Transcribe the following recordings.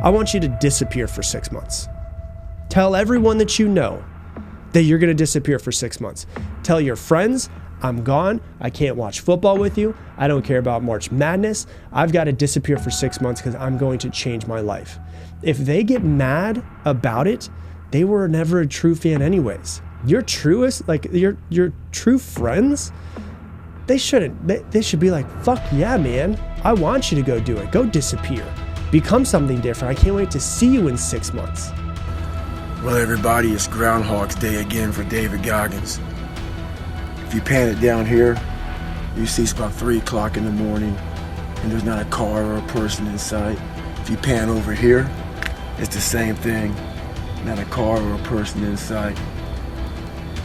I want you to disappear for 6 months. Tell everyone that you know that you're going to disappear for 6 months. Tell your friends, I'm gone. I can't watch football with you. I don't care about March Madness. I've got to disappear for 6 months because I'm going to change my life. If they get mad about it, they were never a true fan anyways. Your truest, like your true friends, they shouldn't. They should be like, fuck yeah, man. I want you to go do it. Go disappear. Become something different. I can't wait to see you in 6 months. Well, everybody, it's Groundhog's Day again for David Goggins. If you pan it down here, you see it's about 3 o'clock in the morning and there's not a car or a person in sight. If you pan over here, it's the same thing. Not a car or a person in sight.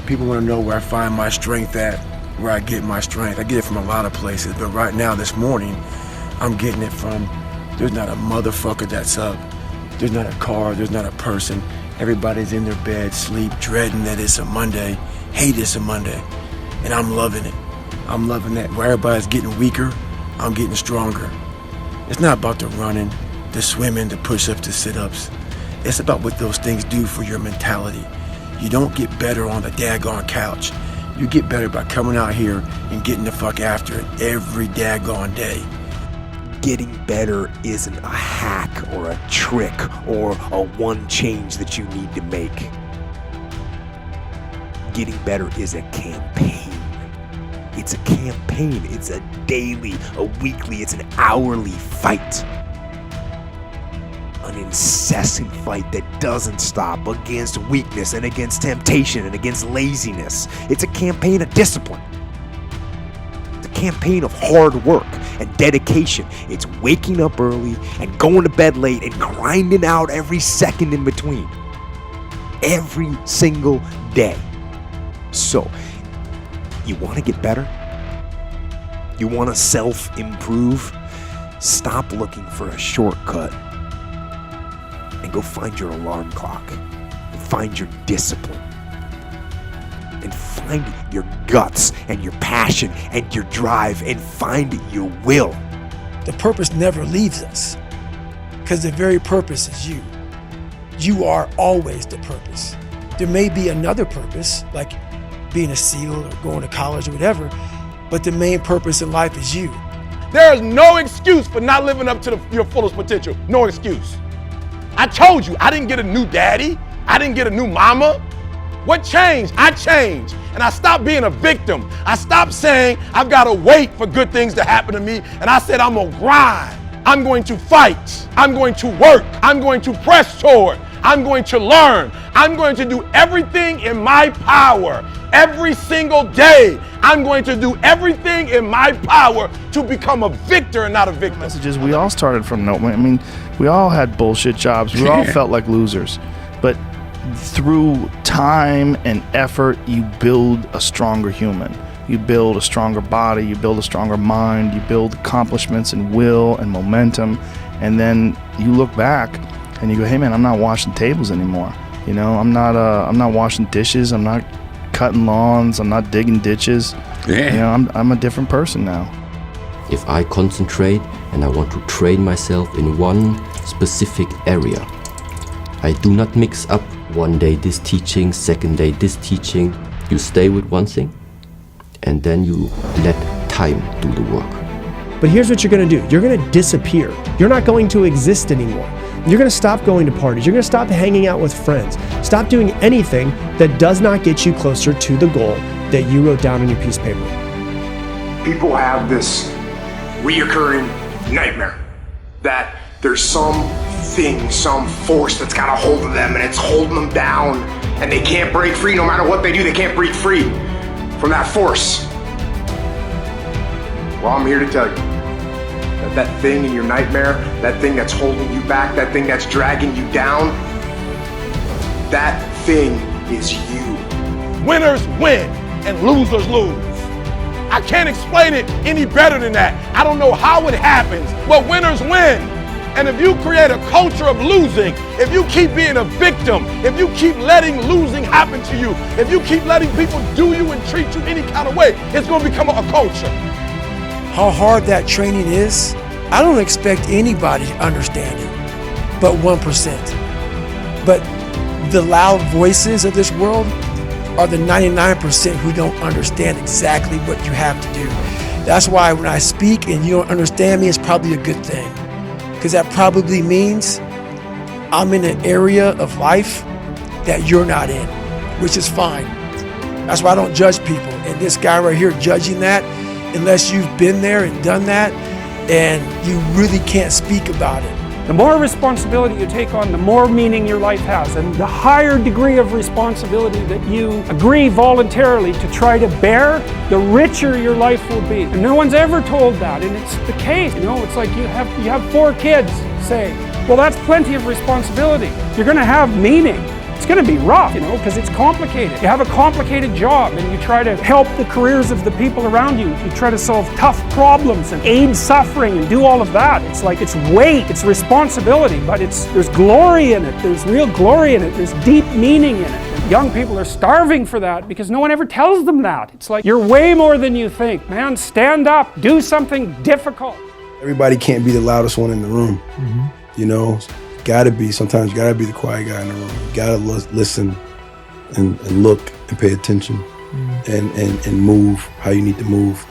People want to know where I find my strength at, where I get my strength. I get it from a lot of places, but right now, this morning, I'm getting it from, there's not a motherfucker that's up. There's not a car, there's not a person. Everybody's in their bed, sleep, dreading that it's a Monday, hate it's a Monday. And I'm loving it. I'm loving that. Where everybody's getting weaker, I'm getting stronger. It's not about the running, the swimming, the push-ups, the sit-ups. It's about what those things do for your mentality. You don't get better on the daggone couch. You get better by coming out here and getting the fuck after it every daggone day. Getting better isn't a hack or a trick or a one change that you need to make. Getting better is a campaign. It's a campaign. It's a daily, a weekly, it's an hourly fight. An incessant fight that doesn't stop against weakness and against temptation and against laziness. It's a campaign of discipline. It's a campaign of hard work and dedication. It's waking up early and going to bed late and grinding out every second in between. Every single day. So, you want to get better? You want to self-improve? Stop looking for a shortcut and go find your alarm clock. And find your discipline. And find your guts and your passion and your drive and find your will. The purpose never leaves us because the very purpose is you. You are always the purpose. There may be another purpose, like being a SEAL or going to college or whatever, but the main purpose in life is you. There is no excuse for not living up to your fullest potential. No excuse. I told you, I didn't get a new daddy. I didn't get a new mama. What changed? I changed. And I stopped being a victim. I stopped saying I've got to wait for good things to happen to me. And I said, I'm going to grind. I'm going to fight. I'm going to work. I'm going to press toward. I'm going to learn. I'm going to do everything in my power. Every single day, I'm going to do everything in my power to become a victor and not a victim. Messages, we all started from no, I mean, we all had bullshit jobs. We all felt like losers. But through time and effort, you build a stronger human. You build a stronger body, you build a stronger mind, you build accomplishments and will and momentum. And then you look back and you go, hey man, I'm not washing tables anymore. You know, I'm not washing dishes. I'm not cutting lawns. I'm not digging ditches. Yeah. You know, I'm a different person now. If I concentrate and I want to train myself in one specific area, I do not mix up one day this teaching, second day this teaching. You stay with one thing and then you let time do the work. But here's what you're going to do. You're going to disappear. You're not going to exist anymore. You're going to stop going to parties. You're going to stop hanging out with friends. Stop doing anything that does not get you closer to the goal that you wrote down on your piece of paper. People have this reoccurring nightmare that there's something, some force that's got a hold of them and it's holding them down and they can't break free. No matter what they do, they can't break free from that force. Well, I'm here to tell you that thing in your nightmare, that thing that's holding you back, that thing that's dragging you down, that thing is you. Winners win and losers lose. I can't explain it any better than that. I don't know how it happens, but winners win. And if you create a culture of losing, if you keep being a victim, if you keep letting losing happen to you, if you keep letting people do you and treat you any kind of way, it's going to become a culture. How hard that training is, I don't expect anybody to understand it. but 1%. But the loud voices of this world are the 99% who don't understand exactly what you have to do. That's why when I speak and you don't understand me, it's probably a good thing. Because that probably means I'm in an area of life that you're not in, which is fine. That's why I don't judge people. And this guy right here judging that, unless you've been there and done that, and you really can't speak about it. The more responsibility you take on, the more meaning your life has. And the higher degree of responsibility that you agree voluntarily to try to bear, the richer your life will be. And no one's ever told that, and it's the case. You know, it's like you have 4 kids, say, well, that's plenty of responsibility. You're gonna have meaning. It's going to be rough, you know, because it's complicated. You have a complicated job and you try to help the careers of the people around you. You try to solve tough problems and aid suffering and do all of that. It's like it's weight, it's responsibility, but there's glory in it. There's real glory in it. There's deep meaning in it. And young people are starving for that because no one ever tells them that. It's like, you're way more than you think, man. Stand up, do something difficult. Everybody can't be the loudest one in the room, you know? Sometimes you gotta be the quiet guy in the room. You gotta listen and look and pay attention and move how you need to move.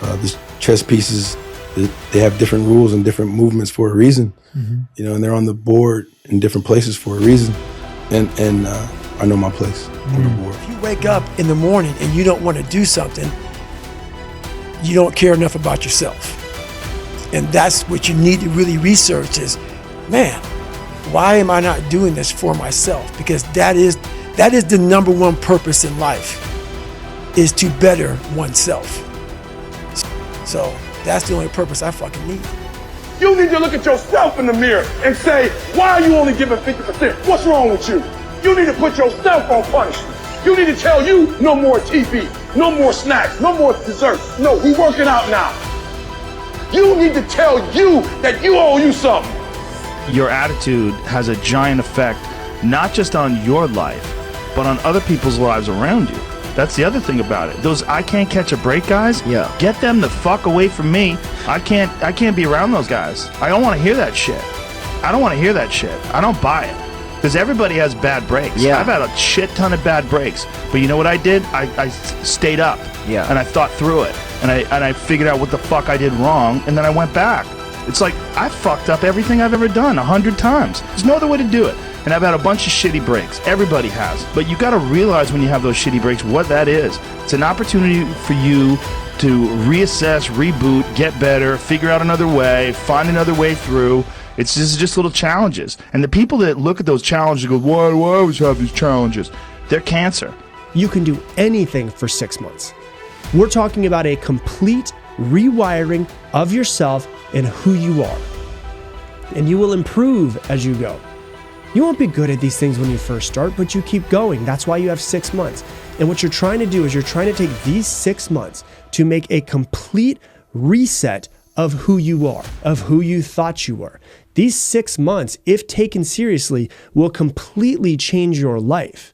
The chess pieces, they have different rules and different movements for a reason, you know, and they're on the board in different places for a reason. And I know my place on the board. If you wake up in the morning and you don't want to do something, you don't care enough about yourself. And that's what you need to really research is, man, why am I not doing this for myself? Because that is the number one purpose in life, is to better oneself. So that's the only purpose I fucking need. You need to look at yourself in the mirror and say, why are you only giving 50%? What's wrong with you? You need to put yourself on punishment. You need to tell you no more TV, no more snacks, no more desserts. No, we working out now. You need to tell you that you owe you something. Your attitude has a giant effect, not just on your life, but on other people's lives around you. That's the other thing about it. Those I can't catch a break guys, get them the fuck away from me. I can't be around those guys. I don't want to hear that shit. I don't want to hear that shit. I don't buy it. Because everybody has bad breaks. Yeah. I've had a shit ton of bad breaks. But you know what I did? I stayed up. Yeah. And I thought through it. And I figured out what the fuck I did wrong, and then I went back. It's like, I fucked up everything I've ever done 100 times. There's no other way to do it. And I've had a bunch of shitty breaks. Everybody has. But you gotta realize when you have those shitty breaks what that is. It's an opportunity for you to reassess, reboot, get better, figure out another way, find another way through. It's just little challenges. And the people that look at those challenges and go, why do I always have these challenges? They're cancer. You can do anything for 6 months. We're talking about a complete rewiring of yourself and who you are. And you will improve as you go. You won't be good at these things when you first start, but you keep going. That's why you have 6 months. And what you're trying to do is you're trying to take these 6 months to make a complete reset of who you are, of who you thought you were. These 6 months, if taken seriously, will completely change your life.